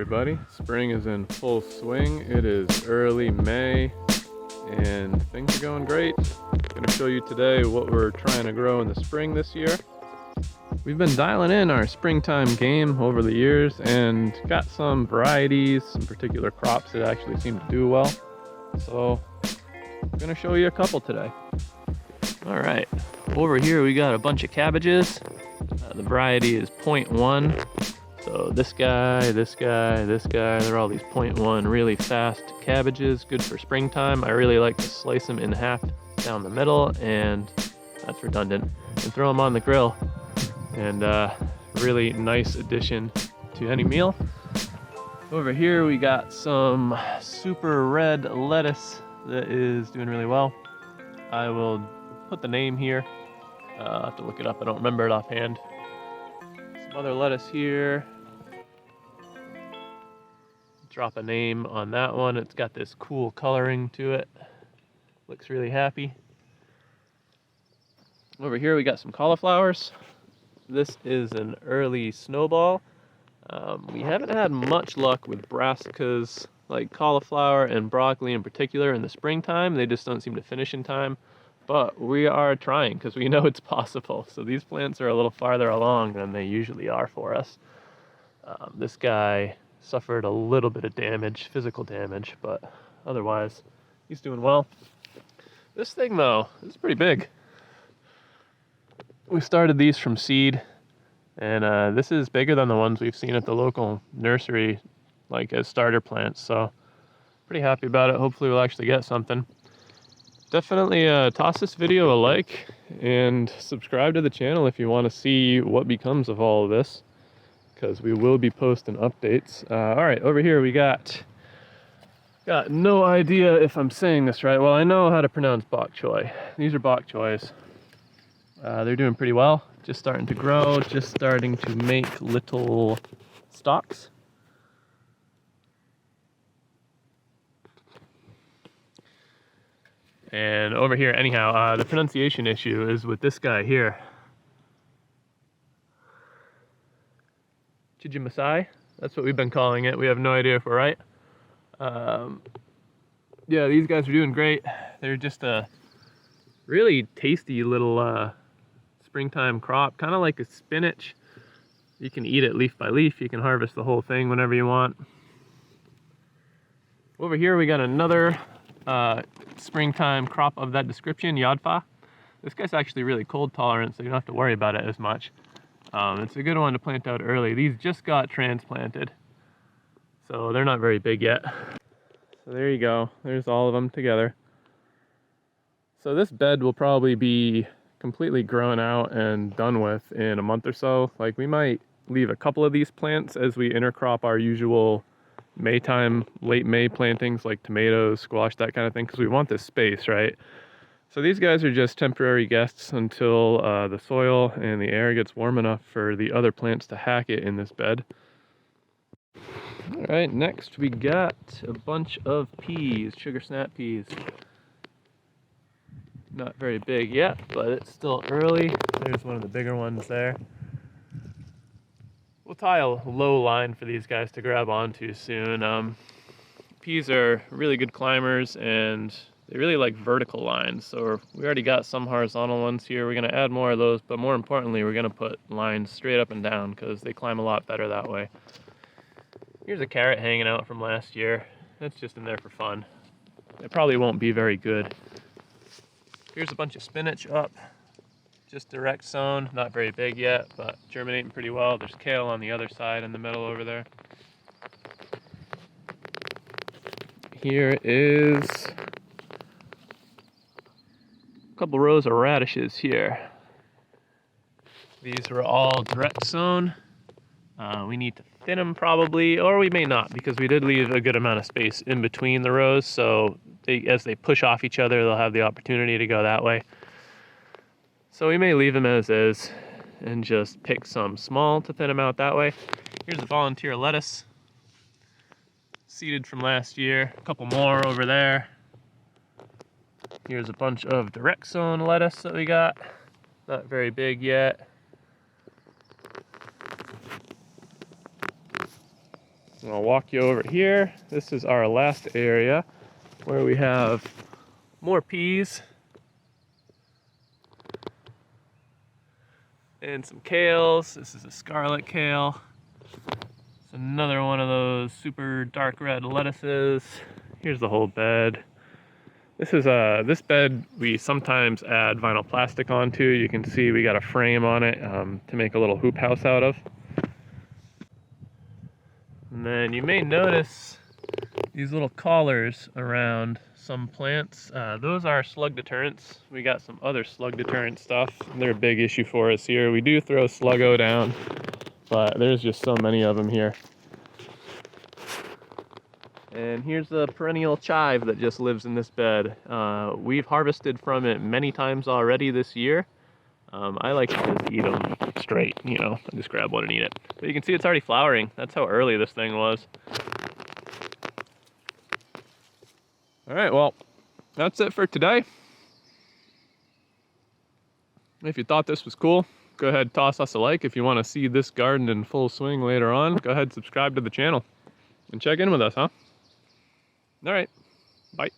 everybody. Spring is in full swing. It is early May and things are going great. I'm going to show you today what we're trying to grow in the spring this year. We've been dialing in our springtime game over the years and got some varieties, some particular crops that actually seem to do well. So I'm going to show you a couple today. All right, over here we got a bunch of cabbages. The variety is 0.1. So this guy, they're all these 0.1 really fast cabbages, good for springtime. I really like to slice them in half down the middle, and that's redundant, and throw them on the grill. And really nice addition to any meal. Over here we got some super red lettuce that is doing really well. I will put the name here. I'll have to look it up, I don't remember it offhand. Some other lettuce here. Drop a name on that one. It's got this cool coloring to it. Looks really happy. Over here we got some cauliflowers. This is an early snowball. We haven't had much luck with brassicas like cauliflower and broccoli in particular in the springtime. They just don't seem to finish in time. But we are trying because we know it's possible. So these plants are a little farther along than they usually are for us. This guy suffered a little bit of damage, physical damage, but otherwise he's doing well. This thing though is pretty big. We started these from seed, and this is bigger than the ones we've seen at the local nursery, like as starter plants. So pretty happy about it. Hopefully we'll actually get something. Definitely toss this video a like and subscribe to the channel if you want to see what becomes of all of this, because we will be posting updates. All right, over here we got no idea if I'm saying this right. Well, I know how to pronounce bok choy. These are bok choys. They're doing pretty well. Just starting to grow, just starting to make little stalks. And over here, anyhow, the pronunciation issue is with this guy here. Chijimasai, that's what we've been calling it. We have no idea if we're right. Yeah, these guys are doing great. They're just a really tasty little springtime crop, kind of like a spinach. You can eat it leaf by leaf. You can harvest the whole thing whenever you want. Over here we got another springtime crop of that description, Yodfa. This guy's actually really cold tolerant, so you don't have to worry about it as much. It's a good one to plant out early. These just got transplanted, so they're not very big yet. So there you go. There's all of them together. So this bed will probably be completely grown out and done with in a month or so. Like, we might leave a couple of these plants as we intercrop our usual Maytime, late May plantings like tomatoes, squash, that kind of thing, because we want this space, right? So these guys are just temporary guests until the soil and the air gets warm enough for the other plants to hack it in this bed. All right, next we got a bunch of peas, sugar snap peas. Not very big yet, but it's still early. There's one of the bigger ones there. We'll tie a low line for these guys to grab onto soon. Peas are really good climbers, and they really like vertical lines. So we already got some horizontal ones here. We're gonna add more of those, but more importantly, we're gonna put lines straight up and down because they climb a lot better that way. Here's a carrot hanging out from last year. That's just in there for fun. It probably won't be very good. Here's a bunch of spinach up. Just direct sown, not very big yet, but germinating pretty well. There's kale on the other side in the middle over there. Here is a couple rows of radishes here. These were all direct sown. We need to thin them probably, or we may not, because we did leave a good amount of space in between the rows, so as they push off each other, they'll have the opportunity to go that way. So we may leave them as is and just pick some small to thin them out that way. Here's a volunteer lettuce, seeded from last year. A couple more over there. Here's a bunch of direct sown lettuce that we got. Not very big yet. I'll walk you over here. This is our last area where we have more peas and some kales. This is a scarlet kale. It's another one of those super dark red lettuces. Here's the whole bed. This bed we sometimes add vinyl plastic onto. You can see we got a frame on it to make a little hoop house out of. And then you may notice these little collars around some plants. Those are slug deterrents. We got some other slug deterrent stuff. They're a big issue for us here. We do throw Sluggo down, but there's just so many of them here. And here's the perennial chive that just lives in this bed. We've harvested from it many times already this year. I like to just eat them straight, you know, I just grab one and eat it. But you can see it's already flowering. That's how early this thing was. All right, well, that's it for today. If you thought this was cool, go ahead, toss us a like. If you want to see this garden in full swing later on, go ahead, subscribe to the channel and check in with us, huh? All right, bye.